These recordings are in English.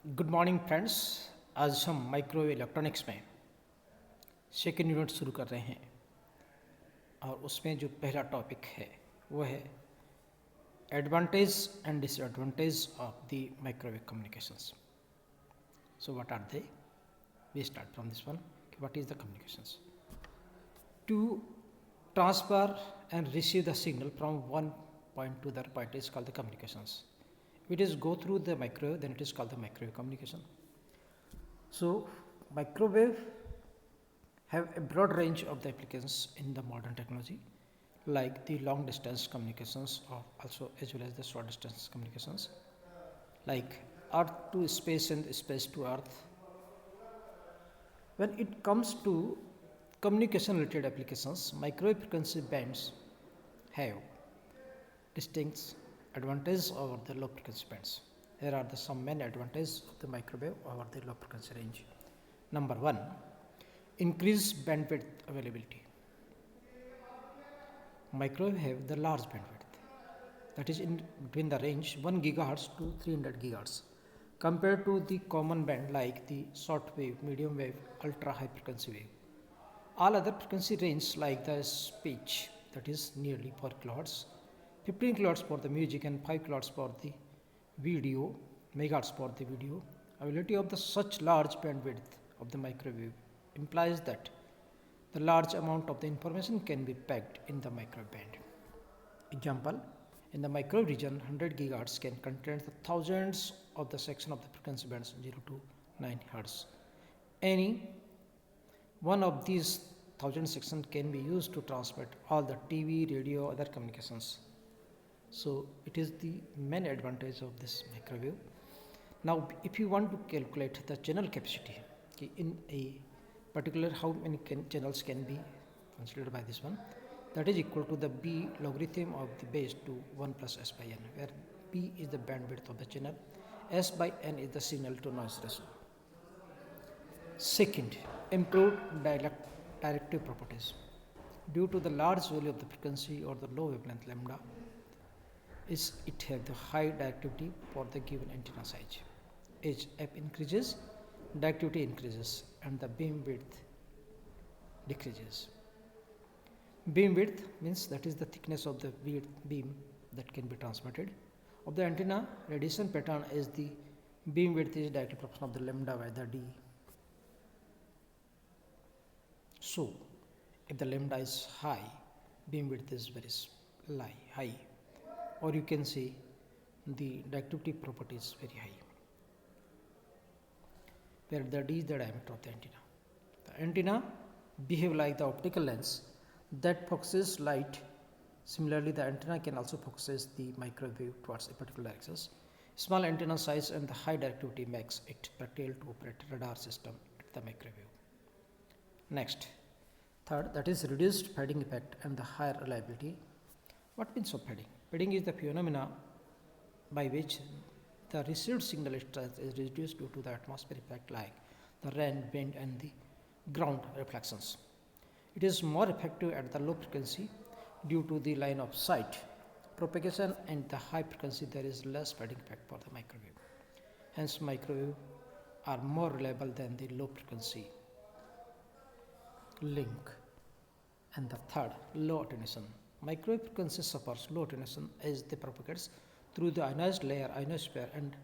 Good morning friends. आज हम microwave electronics में सेकेंड यूनिट शुरू कर रहे हैं और उसमें जो पहला टॉपिक है वो है advantage and disadvantage of the microwave communications. So what are they? We start from this one. What is the communications? To transfer and receive the signal from one point to the other point is called the communications. If it is go through the microwave, then it is called the microwave communication. So microwave have a broad range of the applications in the modern technology, like the long distance communications or also as well as the short distance communications, like earth to space and space to earth. When it comes to communication related applications, microwave frequency bands have distinct advantages over the low frequency bands. Here are the some main advantages of the microwave over the low frequency range. Number one, increased bandwidth availability. Microwave have the large bandwidth, that is in between the range 1 gigahertz to 300 gigahertz, compared to the common band like the short wave, medium wave, ultra high frequency wave. All other frequency range like the speech, that is nearly 4 kilohertz, 15 kilohertz for the music and 5 kilohertz for the video, megahertz for the video. Availability of the such large bandwidth of the microwave implies that the large amount of the information can be packed in the microwave band. Example, in the microwave region, 100 gigahertz can contain the thousands of the section of the frequency bands 0 to 9 hertz. Any one of these thousand sections can be used to transmit all the TV, radio, other communications. So it is the main advantage of this microwave. Now, if you want to calculate the channel capacity in a particular how many channels can be considered by this one, that is equal to the b logarithm of the base to 1 plus s by n, where b is the bandwidth of the channel, s by n is the signal to noise ratio. Second, improved directive properties. Due to the large value of the frequency or the low wavelength lambda, is it have the high directivity for the given antenna size. As f increases, directivity increases and the beam width decreases. Beam width means that is the thickness of the beam that can be transmitted. Of the antenna, radiation pattern is the beam width is directly proportional of the lambda by the d. So, if the lambda is high, beam width is very high, or you can say the directivity property is very high, where the d is the diameter of the antenna. The antenna behave like the optical lens that focuses light. Similarly, the antenna can also focuses the microwave towards a particular axis. Small antenna size and the high directivity makes it practical to operate radar system at the microwave. Next, third, that is reduced fading effect and the higher reliability. What means of fading? Fading is the phenomena by which the received signal strength is reduced due to the atmospheric effect like the rain, wind and the ground reflections. It is more effective at the low frequency due to the line of sight propagation, and the high frequency there is less fading effect for the microwave. Hence, microwave are more reliable than the low frequency link. And the third, low attenuation. Microwave frequency suffers low attenuation as they propagates through the ionized layer, ionosphere, and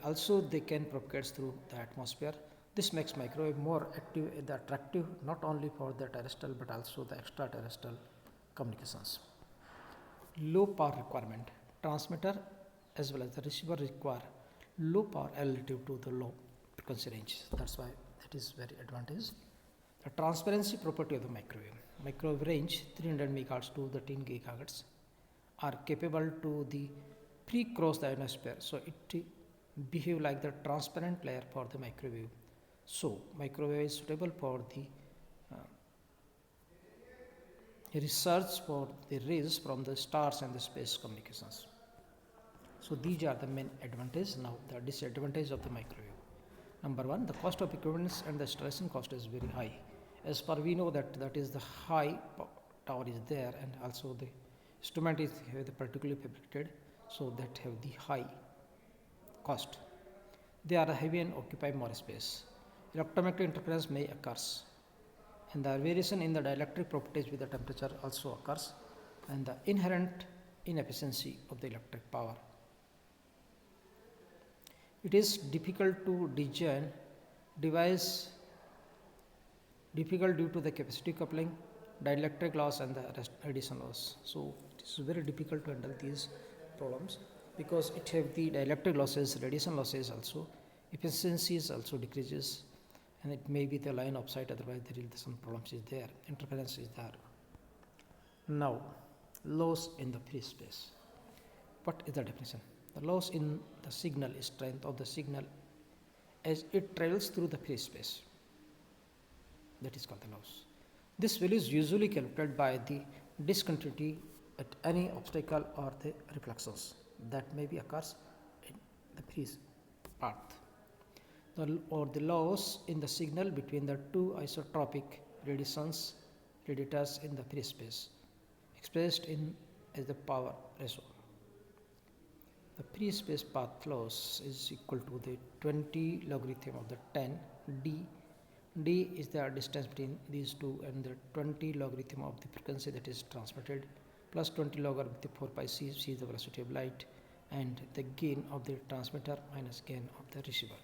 also they can propagate through the atmosphere. This makes microwave more attractive not only for the terrestrial but also the extraterrestrial communications. Low power requirement. Transmitter as well as the receiver require low power relative to the low frequency range. That's why that is very advantage. The transparency property of the microwave. Microwave range 300 megahertz to the 10 gigahertz are capable to the pre-cross the ionosphere. So it behave like the transparent layer for the microwave. So microwave is suitable for the research for the rays from the stars and the space communications. So these are the main advantages. Now the disadvantage of the microwave. Number one, the cost of equipment and the installation cost is very high. As per we know that is the high tower is there, and also the instrument is particularly fabricated, so that have the high cost. They are heavy and occupy more space. Electromagnetic interference may occur, and the variation in the dielectric properties with the temperature also occurs, and the inherent inefficiency of the electric power. It is difficult to design device difficult due to the capacitive coupling, dielectric loss and the radiation loss. So it is very difficult to handle these problems because it have the dielectric losses, radiation losses also, efficiencies also decreases, and it may be the line of sight, otherwise there is some problems is there, interference is there. Now loss in the free space. What is the definition? The loss in the signal strength of the signal as it travels through the free space. That is called the loss. This value is usually calculated by the discontinuity at any obstacle or the reflections that may be occurs in the free path. Or the loss in the signal between the two isotropic radiators in the free space, expressed in as the power ratio. The free space path loss is equal to the 20 logarithm of the 10 d. D is the distance between these two, and the 20 logarithm of the frequency that is transmitted plus 20 log of the 4 pi c, c is the velocity of light, and the gain of the transmitter minus gain of the receiver.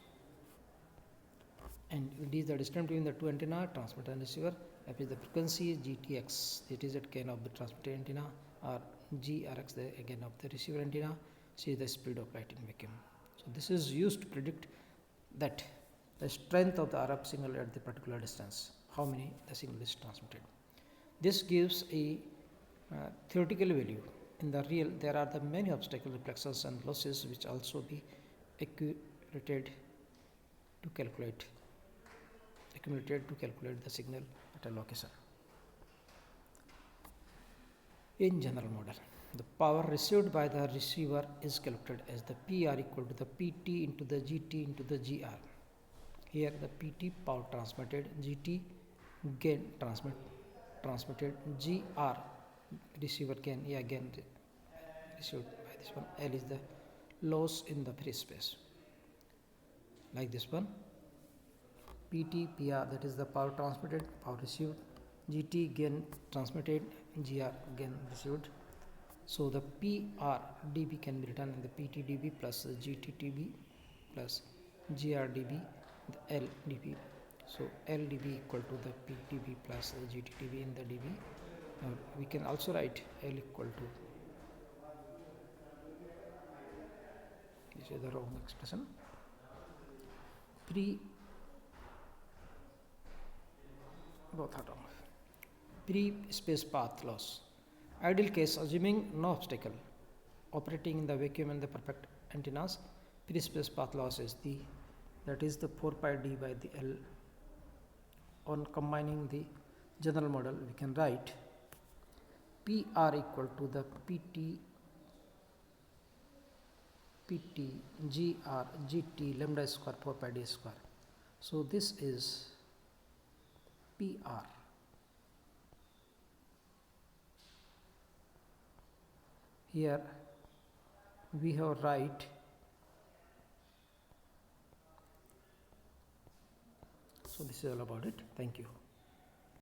And D is the distance between the two antenna, transmitter and receiver. F is the frequency, GTX, that is the gain of the transmitter antenna, or GRX, the gain of the receiver antenna. C is the speed of light in vacuum. So this is used to predict that the strength of the RF signal at the particular distance, how many the signal is transmitted. This gives a theoretical value. In the real, there are the many obstacle reflections and losses which also be accumulated to calculate the signal at a location. In general model, the power received by the receiver is calculated as the PR equal to the PT into the GT into the GR. Here the PT power transmitted, GT gain transmitted, GR receiver gain, again received by this one. L is the loss in the free space, like this one. PT PR, that is the power transmitted, power received, GT gain transmitted, GR gain received. So the PR dB can be written in the PT dB plus the GT dB plus GR dB, the L dB. So L dB equal to the P dB plus the GT dB in the dB. We can also write L equal to, this is the wrong expression, both are wrong. Free space path loss. Ideal case, assuming no obstacle, operating in the vacuum and the perfect antennas, free space path loss is that is the 4 pi d by the L. On combining the general model, we can write PR equal to the PT GR GT lambda square 4 pi d square. So this is PR. Here we have write so this is all about it. Thank you.